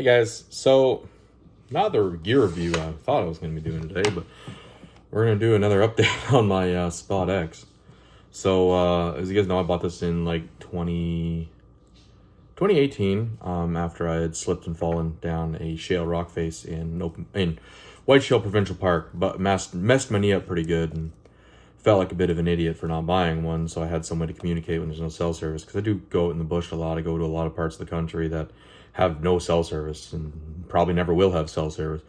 Hey guys, so not the gear review I thought I was going to be doing today, but we're going to do another update on my Spot X. So as you guys know, I bought this in like 2018 after I had slipped and fallen down a shale rock face in White Shale Provincial Park, but messed my knee up pretty good and felt like a bit of an idiot for not buying one. So I had some way to communicate when there's no cell service, because I do go out in the bush a lot. I go to a lot of parts of the country that have no cell service and probably never will have cell service.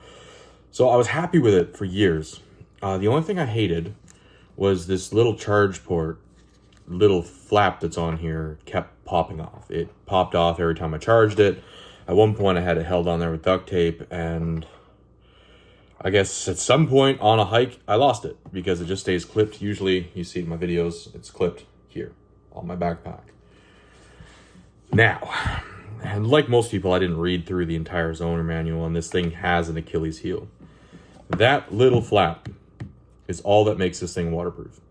So I was happy with it for years. The only thing I hated was this little charge port, little flap that's on here kept popping off. It popped off every time I charged it. At one point I had it held on there with duct tape, and I guess at some point on a hike I lost it because it just stays clipped. Usually you see in my videos it's clipped here on my backpack. Now, and like most people, I didn't read through the entire owner manual, and this thing has an Achilles heel. That little flap is all that makes this thing waterproof.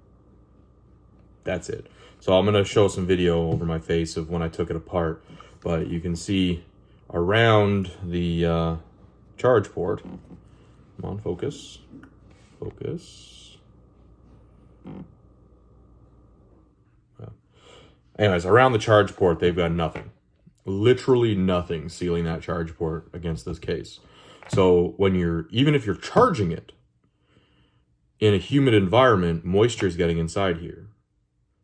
That's it. So I'm going to show some video over my face of when I took it apart, but you can see around the charge port. Come on, focus. Focus. Anyways, around the charge port, they've got nothing. Literally nothing sealing that charge port against this case. So when even if you're charging it in a humid environment, moisture is getting inside here.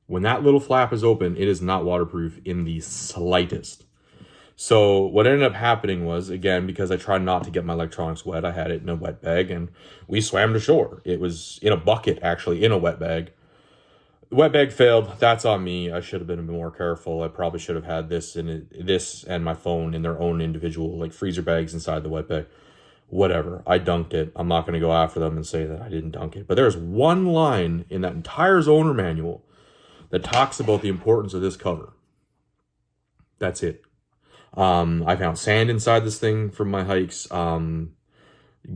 When that little flap is open, it is not waterproof in the slightest. So what ended up happening was, again, because I tried not to get my electronics wet, I had it in a wet bag and we swam to shore. It was in a bucket, actually, in a wet bag. The wet bag failed. That's on me. I should have been more careful. I probably should have had this and my phone in their own individual like freezer bags inside the wet bag. Whatever. I dunked it. I'm not going to go after them and say that I didn't dunk it. But there's one line in that entire owner manual that talks about the importance of this cover. That's it. I found sand inside this thing from my hikes.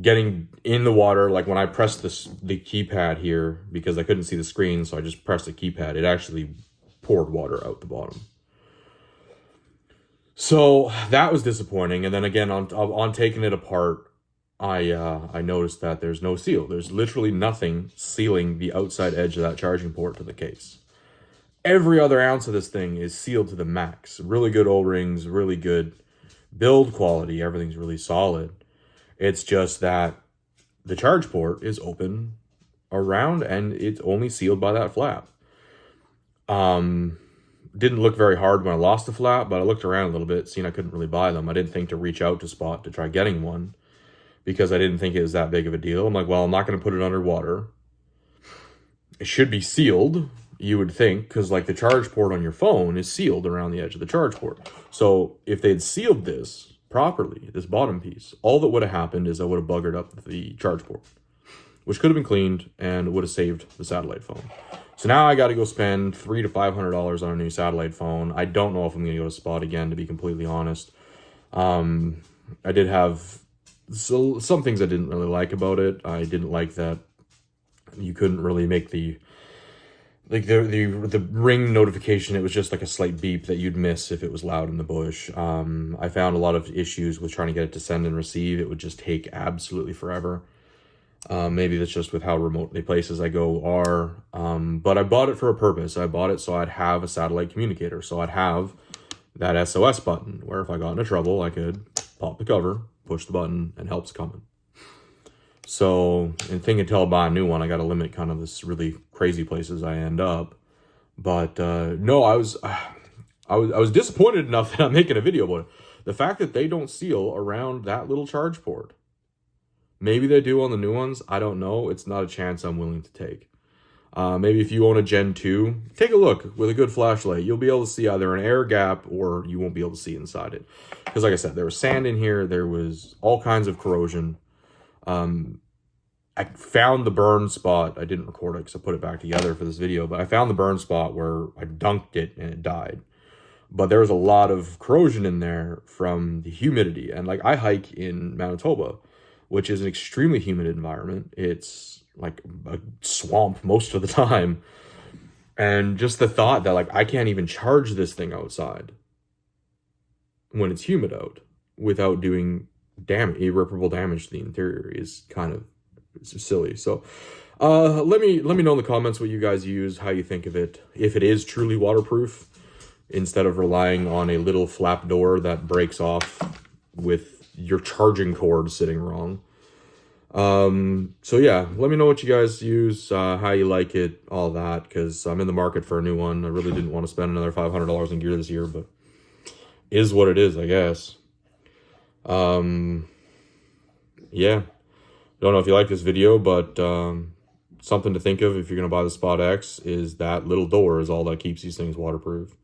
Getting in the water, like when I pressed the keypad here, because I couldn't see the screen, so I just pressed the keypad, it actually poured water out the bottom. So that was disappointing. And then again, on taking it apart, I noticed that there's no seal. There's literally nothing sealing the outside edge of that charging port to the case. Every other ounce of this thing is sealed to the max. Really good O-rings, really good build quality. Everything's really solid. It's just that the charge port is open around and it's only sealed by that flap. Didn't look very hard when I lost the flap, but I looked around a little bit, seeing I couldn't really buy them. I didn't think to reach out to Spot to try getting one because I didn't think it was that big of a deal. I'm like, well, I'm not going to put it underwater. It should be sealed, you would think, because like the charge port on your phone is sealed around the edge of the charge port. So if they'd sealed this properly, this bottom piece, all that would have happened is I would have buggered up the charge port, which could have been cleaned and would have saved the satellite phone. So now I got to go spend $300 to $500 on a new satellite phone. I don't know if I'm going to go to Spot again, to be completely honest. I did have some things I didn't really like about it. I didn't like that you couldn't really make the ring notification. It was just like a slight beep that you'd miss if it was loud in the bush. I found a lot of issues with trying to get it to send and receive. It would just take absolutely forever. Maybe that's just with how remote the places I go are. But I bought it for a purpose. I bought it so I'd have a satellite communicator. So I'd have that SOS button where if I got into trouble, I could pop the cover, push the button, and help's coming. So, and think until I buy a new one, I got to limit kind of this really crazy places I end up. But no, I was disappointed enough that I'm making a video about it. The fact that they don't seal around that little charge port. Maybe they do on the new ones. I don't know. It's not a chance I'm willing to take. Maybe if you own a Gen 2, take a look with a good flashlight. You'll be able to see either an air gap or you won't be able to see inside it. Because like I said, there was sand in here. There was all kinds of corrosion. I found the burn spot. I didn't record it because I put it back together for this video, but I found the burn spot where I dunked it and it died. But there was a lot of corrosion in there from the humidity. And like I hike in Manitoba, which is an extremely humid environment. It's like a swamp most of the time. And just the thought that like I can't even charge this thing outside when it's humid out without doing irreparable damage to the interior is kind of silly. So let me know in the comments what you guys use, how you think of it, if it is truly waterproof, instead of relying on a little flap door that breaks off with your charging cord sitting wrong. So yeah, let me know what you guys use, how you like it, all that, because I'm in the market for a new one. I really didn't want to spend another $500 in gear this year, but is what it is, I guess. Yeah, don't know if you like this video, but something to think of if you're going to buy the Spot X is that little door is all that keeps these things waterproof.